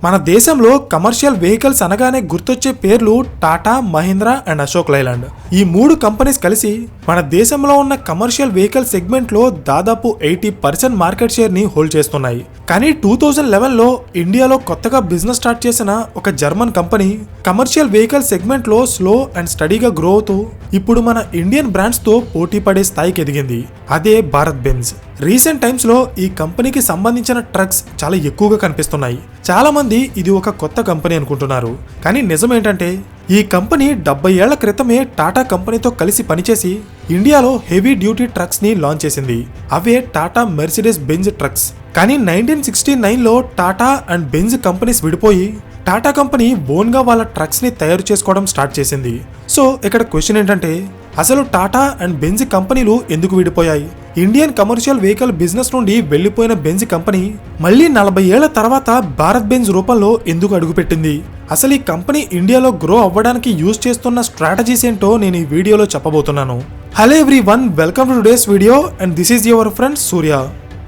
మన దేశంలో commercial vehicles అనగానే గుర్తొచ్చే పేర్లు టాటా, మహీంద్రా అండ్ అశోక్ లైలాండ్. ఈ 3 కంపెనీస్ కలిసి మన దేశంలో ఉన్న కమర్షియల్ వెహికల్ సెగ్మెంట్ లో దాదాపు 80% మార్కెట్ షేర్ ని హోల్డ్ చేస్తున్నాయి. కానీ 2011లో ఇండియాలో కొత్తగా బిజినెస్ స్టార్ట్ చేసిన ఒక German company commercial vehicle segment లో స్లో అండ్ స్టడీగా గ్రో అవుతూ ఇప్పుడు మన ఇండియన్ బ్రాండ్స్ తో పోటీ పడే స్థాయికి ఎదిగింది. అదే భారత్ బెంజ్. రీసెంట్ టైమ్స్ లో ఈ కంపెనీకి సంబంధించిన ట్రక్స్ చాలా ఎక్కువగా కనిపిస్తున్నాయి. చాలా మంది ఇది ఒక కొత్త కంపెనీ అనుకుంటున్నారు. కానీ నిజం ఏంటంటే ఈ కంపెనీ 70 ఏళ్ల క్రితమే టాటా కంపెనీతో కలిసి పనిచేసి ఇండియాలో హెవీ డ్యూటీ ట్రక్స్ ని లాంచ్ చేసింది. అవే టాటా మెర్సిడెస్ బెంజ్ ట్రక్స్. కానీ 1969లో టాటా అండ్ బెంజ్ కంపెనీస్ విడిపోయి టాటా కంపెనీ ఓన్ గా వాళ్ళ ట్రక్స్ ని తయారు చేసుకోవడం స్టార్ట్ చేసింది. సో ఇక్కడ క్వశ్చన్ ఏంటంటే అసలు టాటా అండ్ బెంజ్ కంపెనీలు ఎందుకు విడిపోయాయి? ఇండియన్ కమర్షియల్ వెహికల్ బిజినెస్ నుండి వెళ్లిపోయిన బెంజ్ కంపెనీ మళ్ళీ 40 ఏళ్ల తర్వాత భారత్ బెంజ్ రూపంలో ఎందుకు అడుగుపెట్టింది? అసలు ఈ కంపెనీ ఇండియాలో గ్రో అవ్వడానికి యూజ్ చేస్తున్న స్ట్రాటజీస్ ఏంటో నేను ఈ వీడియోలో చెప్పబోతున్నాను. Hello everyone, welcome to today's video and this is your friend Surya.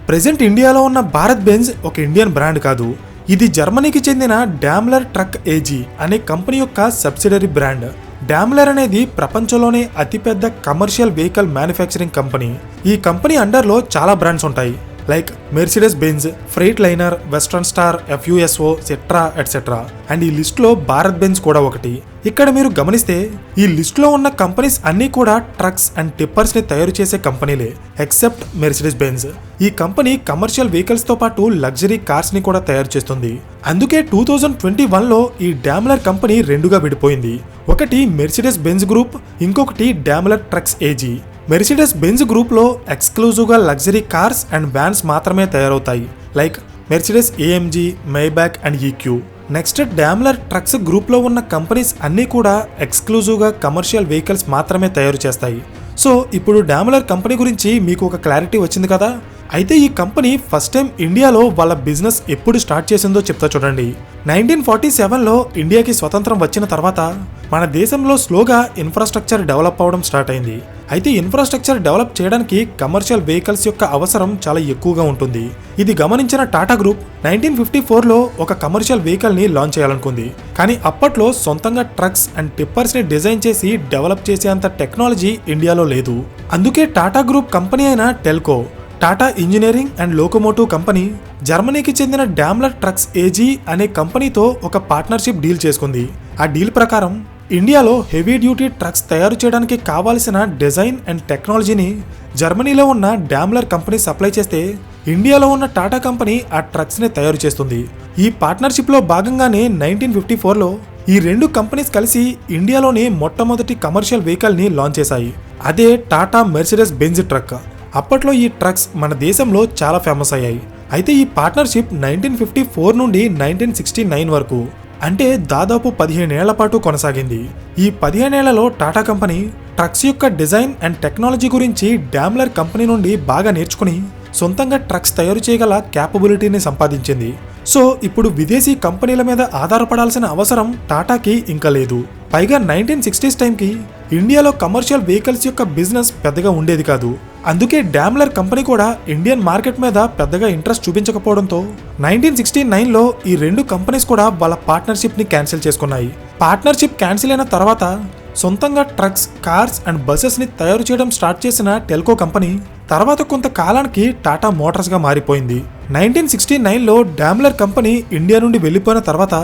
Present ఇండియాలో ఉన్న భారత్ బెంజ్ ఒక ఇండియన్ బ్రాండ్ కాదు. ఇది జర్మనీకి చెందిన డామ్లర్ ట్రక్ ఏజీ అనే కంపెనీ యొక్క సబ్సిడరీ బ్రాండ్. డామ్లర్ అనేది ప్రపంచంలోనే అతిపెద్ద కమర్షియల్ వెహికల్ మ్యానుఫ్యాక్చరింగ్ కంపెనీ. ఈ కంపెనీ అండర్లో చాలా బ్రాండ్స్ ఉంటాయి, like Mercedes Benz, Freightliner, Western Star, FUSO, Setra etcetera. And ఈ లిస్ట్ లో భారత్ బెంజ్ కూడా ఒకటి. ఇక్కడ మీరు గమనిస్తే ఈ లిస్ట్ లో ఉన్న కంపెనీస్ అన్ని కూడా ట్రక్స్ అండ్ టిప్పర్స్ ని తయారు చేసే కంపెనీలే, ఎక్సెప్ట్ మెర్సిడెస్ బెంజ్. ఈ కంపెనీ కమర్షియల్ వెహికల్స్ తో పాటు లగ్జరీ కార్స్ ని కూడా తయారు చేస్తుంది. అందుకే 2021లో ఈ డామ్లర్ కంపెనీ రెండుగా విడిపోయింది. ఒకటి మెర్సిడెస్ బెంజ్ గ్రూప్, ఇంకొకటి Daimler trucks AG. Mercedes Benz group లో ఎక్స్క్లూజివ్ గా లగ్జరీ కార్స్ అండ్ వ్యాన్స్ మాత్రమే తయారవుతాయి, like Mercedes AMG, Maybach and EQ. Next Daimler trucks group లో ఉన్న కంపెనీస్ అన్ని కూడా ఎక్స్క్లూజివ్ గా కమర్షియల్ వెహికల్స్ మాత్రమే తయారు చేస్తాయి. సో ఇప్పుడు డామ్లర్ కంపెనీ గురించి మీకు ఒక క్లారిటీ వచ్చింది కదా. అయితే ఈ కంపెనీ ఫస్ట్ టైం ఇండియాలో వాళ్ళ బిజినెస్ ఎప్పుడు స్టార్ట్ చేసిందో చెప్తా చూడండి. 1947లో ఇండియాకి స్వతంత్రం వచ్చిన తర్వాత మన దేశంలో స్లోగా ఇన్ఫ్రాస్ట్రక్చర్ డెవలప్ అవడం స్టార్ట్ అయింది. అయితే ఇన్ఫ్రాస్ట్రక్చర్ డెవలప్ చేయడానికి కమర్షియల్ వెహికల్స్ యొక్క అవసరం చాలా ఎక్కువగా ఉంటుంది. ఇది గమనించిన టాటా గ్రూప్ 1954లో ఒక కమర్షియల్ వెహికల్ ని లాంచ్ చేయాలనుకుంది. కానీ అప్పట్లో సొంతంగా ట్రక్స్ అండ్ టిప్పర్స్ ని డిజైన్ చేసి డెవలప్ చేసేంత టెక్నాలజీ ఇండియాలో లేదు. అందుకే టాటా గ్రూప్ కంపెనీ అయిన Telco, Tata engineering and locomotive company జర్మనీకి చెందిన డామ్లర్ ట్రక్స్ ఏజీ అనే కంపెనీతో ఒక పార్ట్నర్షిప్ డీల్ చేసుకుంది. ఆ డీల్ ప్రకారం ఇండియాలో హెవీ డ్యూటీ ట్రక్స్ తయారు చేయడానికి కావాల్సిన డిజైన్ అండ్ టెక్నాలజీని జర్మనీలో ఉన్న డామ్లర్ కంపెనీ సప్లై చేస్తే ఇండియాలో ఉన్న టాటా కంపెనీ ఆ ట్రక్స్ ని తయారు చేస్తుంది. ఈ పార్ట్నర్షిప్ లో భాగంగానే 1954లో ఈ రెండు కంపెనీస్ కలిసి ఇండియాలోని మొట్టమొదటి కమర్షియల్ వెహికల్ ని లాంచ్ చేశాయి. అదే టాటా మెర్సిడెస్ బెంజ్ ట్రక్. అప్పట్లో ఈ ట్రక్స్ మన దేశంలో చాలా ఫేమస్ అయ్యాయి. అయితే ఈ పార్ట్నర్షిప్ 1954 నుండి 1969 వరకు, అంటే దాదాపు 15 ఏళ్ల పాటు కొనసాగింది. ఈ 15 ఏళ్లలో టాటా కంపెనీ ట్రక్స్ యొక్క డిజైన్ అండ్ టెక్నాలజీ గురించి డామ్లర్ కంపెనీ నుండి బాగా నేర్చుకుని సొంతంగా ట్రక్స్ తయారు చేయగల క్యాపబిలిటీని సంపాదించింది. సో ఇప్పుడు విదేశీ కంపెనీల మీద ఆధారపడాల్సిన అవసరం టాటాకి ఇంకా లేదు. పైగా 1960s టైంకి ఇండియాలో కమర్షియల్ వెహికల్స్ యొక్క బిజినెస్ పెద్దగా ఉండేది కాదు. అందుకే డామ్లర్ కంపెనీ కూడా ఇండియన్ మార్కెట్ మీద పెద్దగా ఇంట్రెస్ట్ చూపించకపోవడంతో 1969లో ఈ రెండు కంపెనీస్ కూడా వాళ్ళ పార్ట్నర్షిప్ ని క్యాన్సిల్ చేసుకున్నాయి. పార్ట్నర్షిప్ క్యాన్సిల్ అయిన తర్వాత సొంతంగా ట్రక్స్, కార్స్ అండ్ బసెస్ ని తయారు చేయడం స్టార్ట్ చేసిన టెల్కో కంపెనీ తర్వాత కొంతకాలానికి టాటా మోటార్స్ గా మారిపోయింది. 1969లో డామ్లర్ కంపెనీ ఇండియా నుండి వెళ్లిపోయిన తర్వాత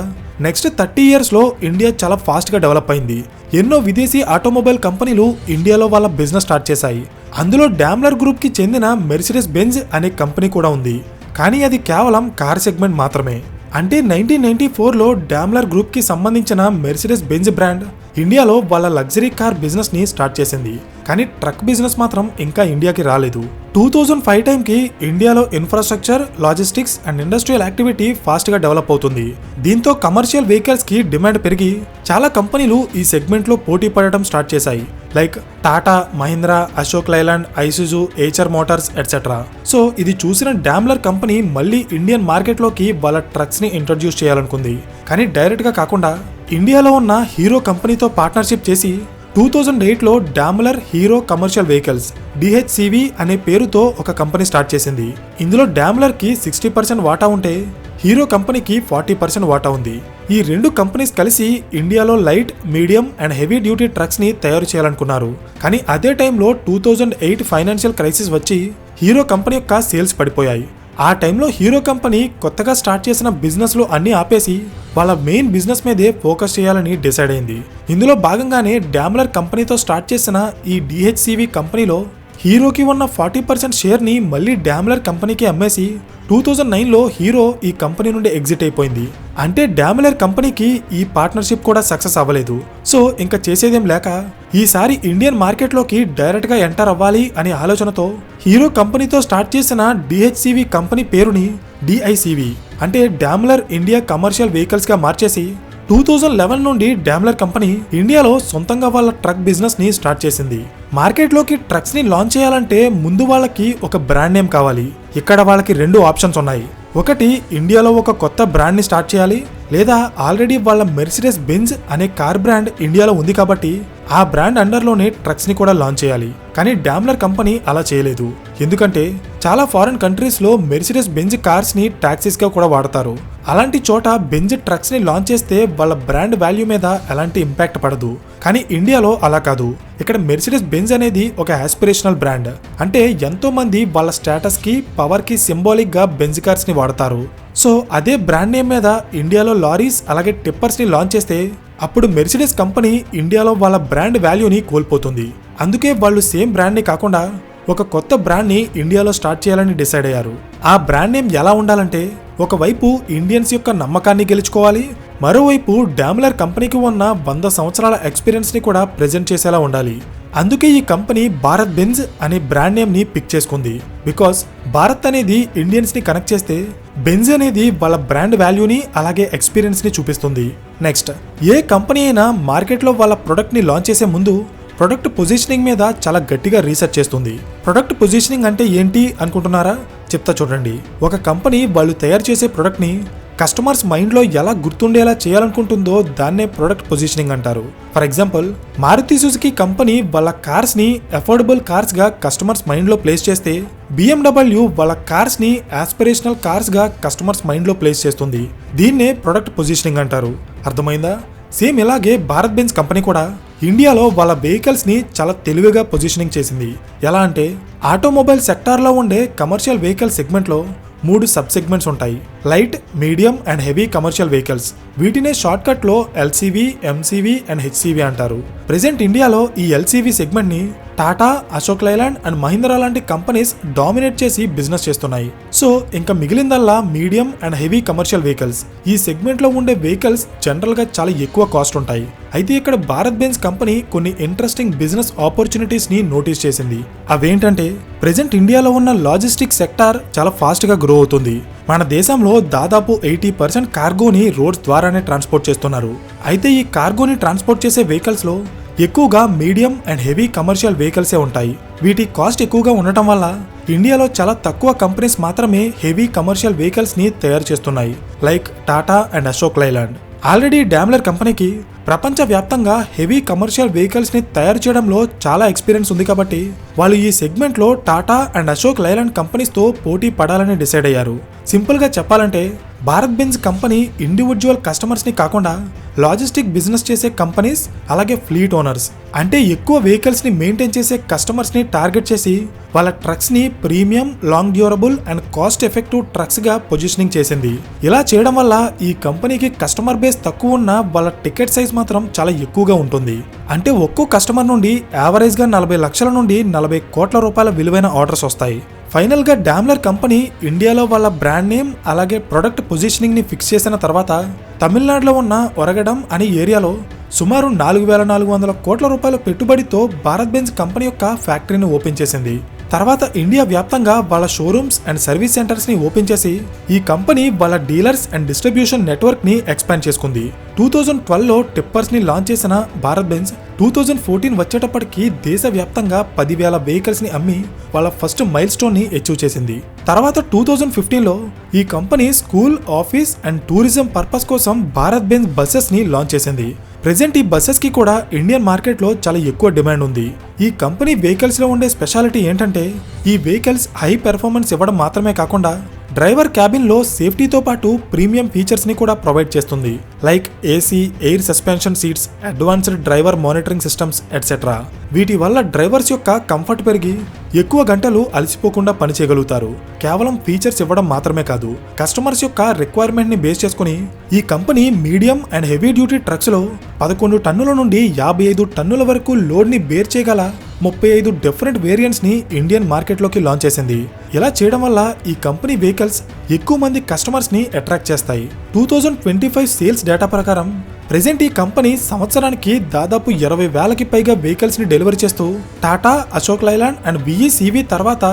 నెక్స్ట్ 30 years లో ఇండియా చాలా ఫాస్ట్ గా డెవలప్ అయింది. ఎన్నో విదేశీ ఆటోమొబైల్ కంపెనీలు ఇండియాలో వాళ్ళ బిజినెస్ స్టార్ట్ చేశాయి. అందులో డామ్లర్ గ్రూప్ కి చెందిన మెర్సిడెస్ బెంజ్ అనే కంపెనీ కూడా ఉంది. కానీ అది కేవలం కార్ సెగ్మెంట్ మాత్రమే. అంటే 1994లో డామ్లర్ గ్రూప్ కి సంబంధించిన మెర్సిడెస్ బెంజ్ బ్రాండ్ ఇండియాలో వాళ్ళ లగ్జరీ కార్ బిజినెస్ ని స్టార్ట్ చేసింది. కానీ ట్రక్ బిజినెస్ మాత్రం ఇంకా ఇండియాకి రాలేదు. 2005 టైంకి ఇండియాలో infrastructure, logistics and industrial activity fast గా డెవలప్ అవుతుంది. దీంతో కమర్షియల్ వెహికల్స్ కి డిమాండ్ పెరిగి చాలా కంపెనీలు ఈ సెగ్మెంట్ లో పోటీ పడటం స్టార్ట్ చేశాయి, like Tata, Mahindra, Ashok Leyland, Isuzu, Eicher motors etcetera. So ఇది చూసిన డామ్లర్ కంపెనీ మళ్ళీ ఇండియన్ మార్కెట్ లోకి వాళ్ళ ట్రక్స్ ని ఇంట్రడ్యూస్ చేయాలనుకుంది. కానీ డైరెక్ట్ గా కాకుండా ఇండియాలో ఉన్న హీరో కంపెనీతో పార్ట్నర్షిప్ చేసి 2008లో డామ్లర్ హీరో కమర్షియల్ వెహికల్స్ DHCV అనే పేరుతో ఒక కంపెనీ స్టార్ట్ చేసింది. ఇందులో డామ్లర్ కి 60% వాటా ఉంటే హీరో కంపెనీకి 40% వాటా ఉంది. ఈ రెండు కంపెనీస్ కలిసి ఇండియాలో light, medium and heavy duty trucks ని తయారు చేయాలనుకున్నారు. కానీ అదే టైంలో 2008 ఫైనాన్షియల్ క్రైసిస్ వచ్చి హీరో కంపెనీ యొక్క సేల్స్ పడిపోయాయి. ఆ టైంలో హీరో కంపెనీ కొత్తగా స్టార్ట్ చేసిన బిజినెస్లు అన్నీ ఆపేసి వాళ్ళ మెయిన్ బిజినెస్ మీదే ఫోకస్ చేయాలని డిసైడ్ అయింది. ఇందులో భాగంగానే డామ్లర్ కంపెనీతో స్టార్ట్ చేసిన ఈ DHCV కంపెనీలో హీరోకి ఉన్న 40% షేర్ని మళ్ళీ డామ్లర్ కంపెనీకి అమ్మేసి 2009లో హీరో ఈ కంపెనీ నుండి ఎగ్జిట్ అయిపోయింది. అంటే డామ్లర్ కంపెనీకి ఈ పార్ట్నర్షిప్ కూడా సక్సెస్ అవ్వలేదు. సో ఇంకా చేసేదేం లేక ఈసారి ఇండియన్ మార్కెట్లోకి డైరెక్ట్గా ఎంటర్ అవ్వాలి అనే ఆలోచనతో హీరో కంపెనీతో స్టార్ట్ చేసిన DHCV కంపెనీ పేరుని DICV అంటే డామ్లర్ ఇండియా కమర్షియల్ వెహికల్స్గా మార్చేసి 2011 నుండి డామ్లర్ కంపెనీ ఇండియాలో సొంతంగా వాళ్ళ ట్రక్ బిజినెస్ ని స్టార్ట్ చేసింది. మార్కెట్లోకి ట్రక్స్ ని లాంచ్ చేయాలంటే ముందు వాళ్ళకి ఒక బ్రాండ్ నేమ్ కావాలి. ఇక్కడ వాళ్ళకి 2 ఆప్షన్స్ ఉన్నాయి. ఒకటి ఇండియాలో ఒక కొత్త బ్రాండ్ ని స్టార్ట్ చేయాలి, లేదా ఆల్రెడీ వాళ్ళ మెర్సిడెస్ బెంజ్ అనే కార్ బ్రాండ్ ఇండియాలో ఉంది కాబట్టి ఆ బ్రాండ్ అండర్లోనే ట్రక్స్ ని కూడా లాంచ్ చేయాలి. కానీ డామ్లర్ కంపెనీ అలా చేయలేదు. ఎందుకంటే చాలా ఫారిన్ కంట్రీస్ లో మెర్సిడెస్ బెంజ్ కార్స్ ని టాక్సీస్ గా కూడా వాడతారు. అలాంటి చోట బెంజ్ ట్రక్స్ ని లాంచ్ చేస్తే వాళ్ళ బ్రాండ్ వాల్యూ మీద ఎలాంటి ఇంపాక్ట్ పడదు. కానీ ఇండియాలో అలా కాదు. ఇక్కడ మెర్సిడెస్ బెంజ్ అనేది ఒక ఆస్పిరేషనల్ బ్రాండ్. అంటే ఎంతో మంది వాళ్ళ స్టేటస్ కి, పవర్ కి సింబాలిక్ గా బెంజ్ కార్స్ ని వాడతారు. సో అదే బ్రాండ్ నేమ్ మీద ఇండియాలో లారీస్ అలాగే టిప్పర్స్ ని లాంచ్ చేస్తే అప్పుడు మెర్సిడెస్ కంపెనీ ఇండియాలో వాళ్ళ బ్రాండ్ వాల్యూని కోల్పోతుంది. అందుకే వాళ్ళు సేమ్ బ్రాండ్ ని కాకుండా ఒక కొత్త బ్రాండ్ ని ఇండియాలో స్టార్ట్ చేయాలని డిసైడ్ అయ్యారు. ఆ బ్రాండ్ నేమ్ ఎలా ఉండాలంటే ఒకవైపు ఇండియన్స్ యొక్క నమ్మకాన్ని గెలుచుకోవాలి, మరోవైపు డామ్లర్ కంపెనీకి ఉన్న 100 సంవత్సరాల ఎక్స్పీరియన్స్ ని కూడా ప్రెజెంట్ చేసేలా ఉండాలి. అందుకే ఈ కంపెనీ భారత్ బెంజ్ అనే బ్రాండ్ నేమ్ ని పిక్ చేసుకుంది. బికాస్ భారత్ అనేది ఇండియన్స్ ని కనెక్ట్ చేస్తే బెంజ్ అనేది వాళ్ళ బ్రాండ్ వాల్యూని అలాగే ఎక్స్పీరియన్స్ ని చూపిస్తుంది. నెక్స్ట్, ఏ కంపెనీ అయినా మార్కెట్లో వాళ్ళ ప్రొడక్ట్ ని లాంచ్ చేసే ముందు ప్రొడక్ట్ పొజిషనింగ్ మీద చాలా గట్టిగా రీసెర్చ్ చేస్తుంది. ప్రొడక్ట్ పొజిషనింగ్ అంటే ఏంటి అనుకుంటున్నారా? చెప్తా చూడండి. ఒక కంపెనీ వాళ్ళు తయారు చేసే ప్రొడక్ట్ ని కస్టమర్స్ మైండ్లో ఎలా గుర్తుండేలా చేయాలనుకుంటుందో దాన్నే ప్రొడక్ట్ పొజిషనింగ్ అంటారు. For example, Maruti Suzuki company వాళ్ళ కార్స్ ని అఫోర్డబుల్ కార్స్ గా కస్టమర్స్ మైండ్ లో ప్లేస్ చేస్తే BMW వాళ్ళ కార్స్ ని ఆస్పిరేషనల్ కార్స్ గా కస్టమర్స్ మైండ్ లో ప్లేస్ చేస్తుంది. దీన్నే ప్రొడక్ట్ పొజిషనింగ్ అంటారు. అర్థమైందా? సేమ్ ఇలాగే భారత్ బెంజ్ కంపెనీ కూడా ఇండియాలో వాళ్ళ వెహికల్స్ ని చాలా తెలివిగా పొజిషనింగ్ చేసింది. ఎలా అంటే ఆటోమొబైల్ సెక్టార్లో ఉండే కమర్షియల్ వెహికల్ సెగ్మెంట్లో 3 సబ్ సెగ్మెంట్స్ ఉంటాయి. Light, medium and heavy commercial vehicles. వీటినే షార్ట్ కట్ లో LCV, MCV అండ్ HCV అంటారు. ప్రెసెంట్ ఇండియాలో ఈ LCV సెగ్మెంట్ ని టాటా, అశోక్ లైలాండ్ అండ్ మహీంద్రా లాంటి కంపెనీస్ డామినేట్ చేసి బిజినెస్ చేస్తున్నాయి. సో ఇంకా మిగిలిందల్లా medium and heavy commercial vehicles. ఈ సెగ్మెంట్ లో ఉండే వెహికల్స్ జనరల్ గా చాలా ఎక్కువ కాస్ట్ ఉంటాయి. అయితే ఇక్కడ భారత్ బెంజ్ కంపెనీ కొన్ని ఇంట్రెస్టింగ్ బిజినెస్ ఆపర్చునిటీస్ ని నోటీస్ చేసింది. అవేంటంటే ప్రెసెంట్ ఇండియాలో ఉన్న లాజిస్టిక్ సెక్టార్ చాలా ఫాస్ట్ గా గ్రో అవుతుంది. మన దేశంలో దాదాపు 80% కార్గోని రోడ్స్ ద్వారానే ట్రాన్స్పోర్ట్ చేస్తున్నారు. అయితే ఈ కార్గోని ట్రాన్స్పోర్ట్ చేసే వెహికల్స్ లో ఎక్కువగా మీడియం అండ్ హెవీ కమర్షియల్ వెహికల్సే ఉంటాయి. వీటి కాస్ట్ ఎక్కువగా ఉండటం వల్ల ఇండియాలో చాలా తక్కువ కంపెనీస్ మాత్రమే హెవీ కమర్షియల్ వెహికల్స్ ని తయారు చేస్తున్నాయి. Like Tata and Ashok Leyland. Already Daimler కంపెనీకి ప్రపంచ వ్యాప్తంగా హెవీ కమర్షియల్ వెహికల్స్ ని తయారు చేయడంలో చాలా ఎక్స్పీరియన్స్ ఉంది కాబట్టి వాళ్ళు ఈ సెగ్మెంట్ లో Tata and Ashok Leyland companies తో పోటీ పడాలని డిసైడ్ అయ్యారు. సింపుల్ గా చెప్పాలంటే Bharat Benz company individual customers ని కాకుండా లాజిస్టిక్ బిజినెస్ చేసే కంపెనీస్ అలాగే ఫ్లీట్ ఓనర్స్ అంటే ఎక్కువ వెహికల్స్ ని మెయింటైన్ చేసే కస్టమర్స్ ని టార్గెట్ చేసి వాళ్ళ ట్రక్స్ ని premium, long durable and cost effective trucks గా పొజిషనింగ్ చేసింది. ఇలా చేయడం వల్ల ఈ కంపెనీకి కస్టమర్ బేస్ తక్కువ ఉన్న వాళ్ళ టికెట్ సైజ్ మాత్రం చాలా ఎక్కువగా ఉంటుంది. అంటే ఒక్కో కస్టమర్ నుండి యావరేజ్ గా 40 లక్షల నుండి 40 కోట్ల రూపాయల విలువైన ఆర్డర్స్ వస్తాయి. ఫైనల్ గా డామ్లర్ కంపెనీ ఇండియాలో వాళ్ళ బ్రాండ్ నేమ్ అలాగే ప్రొడక్ట్ పొజిషనింగ్ ని ఫిక్స్ చేసిన తర్వాత తమిళనాడులో ఉన్న ఒరగడం అనే ఏరియాలో సుమారు 4400 కోట్ల రూపాయల పెట్టుబడితో భారత్ బెంజ్ కంపెనీ యొక్క ఫ్యాక్టరీని ఓపెన్ చేసింది. తర్వాత ఇండియా వ్యాప్తంగా వాళ్ళ షోరూమ్స్ అండ్ సర్వీస్ సెంటర్స్ ని ఓపెన్ చేసి ఈ కంపెనీ వాళ్ళ డీలర్స్ అండ్ డిస్ట్రిబ్యూషన్ నెట్వర్క్ ని ఎక్స్పాండ్ చేసుకుంది. 2012లో టిప్పర్స్ ని లాంచ్ చేసిన భారత్ బెంజ్ 2014 వచ్చేటప్పటికి దేశవ్యాప్తంగా 10,000 వెహికల్స్ ని అమ్మి వాళ్ళ ఫస్ట్ మైల్ స్టోన్ ని అచీవ్ చేసింది. తర్వాత 2015లో ఈ company school, office and tourism purpose కోసం భారత్ బెంజ్ బస్సెస్ ని లాంచ్ చేసింది. ప్రెజెంట్ ఈ బస్సెస్ కి కూడా ఇండియన్ మార్కెట్ లో చాలా ఎక్కువ డిమాండ్ ఉంది. ఈ కంపెనీ వెహికల్స్ లో ఉండే స్పెషాలిటీ ఏంటంటే ఈ వెహికల్స్ హై పెర్ఫార్మెన్స్ ఇవ్వడం మాత్రమే కాకుండా డ్రైవర్ క్యాబిన్ లో సేఫ్టీతో పాటు ప్రీమియం ఫీచర్స్ ని కూడా ప్రొవైడ్ చేస్తుంది, like AC, air suspension seats, advanced driver monitoring systems etcetera. వీటి వల్ల డ్రైవర్స్ యొక్క కంఫర్ట్ పెరిగి ఎక్కువ గంటలు అలసిపోకుండా పనిచేయగలుగుతారు. కేవలం ఫీచర్స్ ఇవ్వడం మాత్రమే కాదు, కస్టమర్స్ యొక్క రిక్వైర్మెంట్ ని బేస్ చేసుకుని ఈ company medium and heavy duty trucks లో 11 టన్నుల నుండి 55 టన్నుల వరకు లోడ్ ని బేర్ చేయగల 35 డిఫరెంట్ వేరియంట్స్ ని ఇండియన్ మార్కెట్ లోకి లాంచ్ చేసింది. ఇలా చేయడం వల్ల ఈ కంపెనీ వెహికల్స్ ఎక్కువ మంది కస్టమర్స్ ని అట్రాక్ట్ చేస్తాయి. 2025 సేల్స్ డేటా ప్రకారం ప్రెజెంట్ ఈ కంపెనీ సంవత్సరానికి దాదాపు 20,000కి పైగా వెహికల్స్ ని డెలివరీ చేస్తూ టాటా, అశోక్ లైలాండ్ అండ్ VECV తర్వాత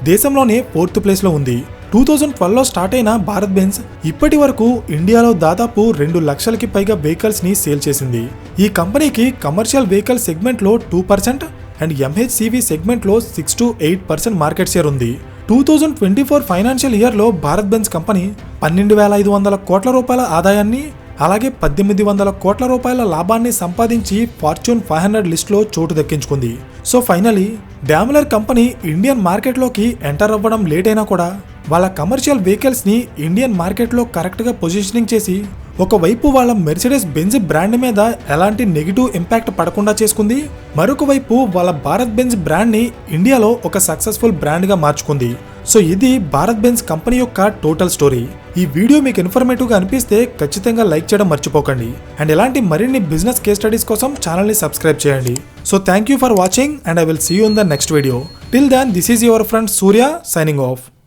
దేశంలోనే 4th ప్లేస్ లో ఉంది. 2012లో స్టార్ట్ అయిన భారత్ బెంజ్ ఇప్పటి వరకు ఇండియాలో దాదాపు 2 లక్షలకి పైగా వెహికల్స్ ని సేల్ చేసింది. ఈ కంపెనీకి కమర్షియల్ వెహికల్ సెగ్మెంట్ లో 2% అండ్ MHCV సెగ్మెంట్ లో 6 to 8% మార్కెట్ షేర్ ఉంది. 2024 ఫైనాన్షియల్ ఇయర్ లో భారత్ బెంజ్ కంపెనీ 12,500 కోట్ల రూపాయల ఆదాయాన్ని, అలాగే 1,800 కోట్ల రూపాయల లాభాన్ని సంపాదించి ఫార్చ్యూన్ 500 లిస్ట్ లో చోటు దక్కించుకుంది. So finally Daimler company Indian market లోకి ఎంటర్ అవ్వడం లేట్ అయినా కూడా వాళ్ళ కమర్షియల్ వెహికల్స్ ని ఇండియన్ మార్కెట్ లో కరెక్ట్ గా పొజిషనింగ్ చేసి ఒకవైపు వాళ్ళ మెర్సిడెస్ బెంజ్ బ్రాండ్ మీద ఎలాంటి నెగిటివ్ ఇంపాక్ట్ పడకుండా చేసుకుంది, మరొక వైపు వాళ్ళ భారత్ బెంజ్ బ్రాండ్ ని ఇండియాలో ఒక సక్సెస్ఫుల్ బ్రాండ్ గా మార్చుకుంది. సో ఇది భారత్ బెంజ్ కంపెనీ యొక్క టోటల్ స్టోరీ. ఈ వీడియో మీకు ఇన్ఫర్మేటివ్ గా అనిపిస్తే ఖచ్చితంగా లైక్ చేయడం మర్చిపోకండి. అండ్ ఇలాంటి మరిన్ని బిజినెస్ కేస్ స్టడీస్ కోసం ఛానల్ ని సబ్స్క్రైబ్ చేయండి. So thank you for watching and I will see you in the next video. Till then this is your friend Surya signing of.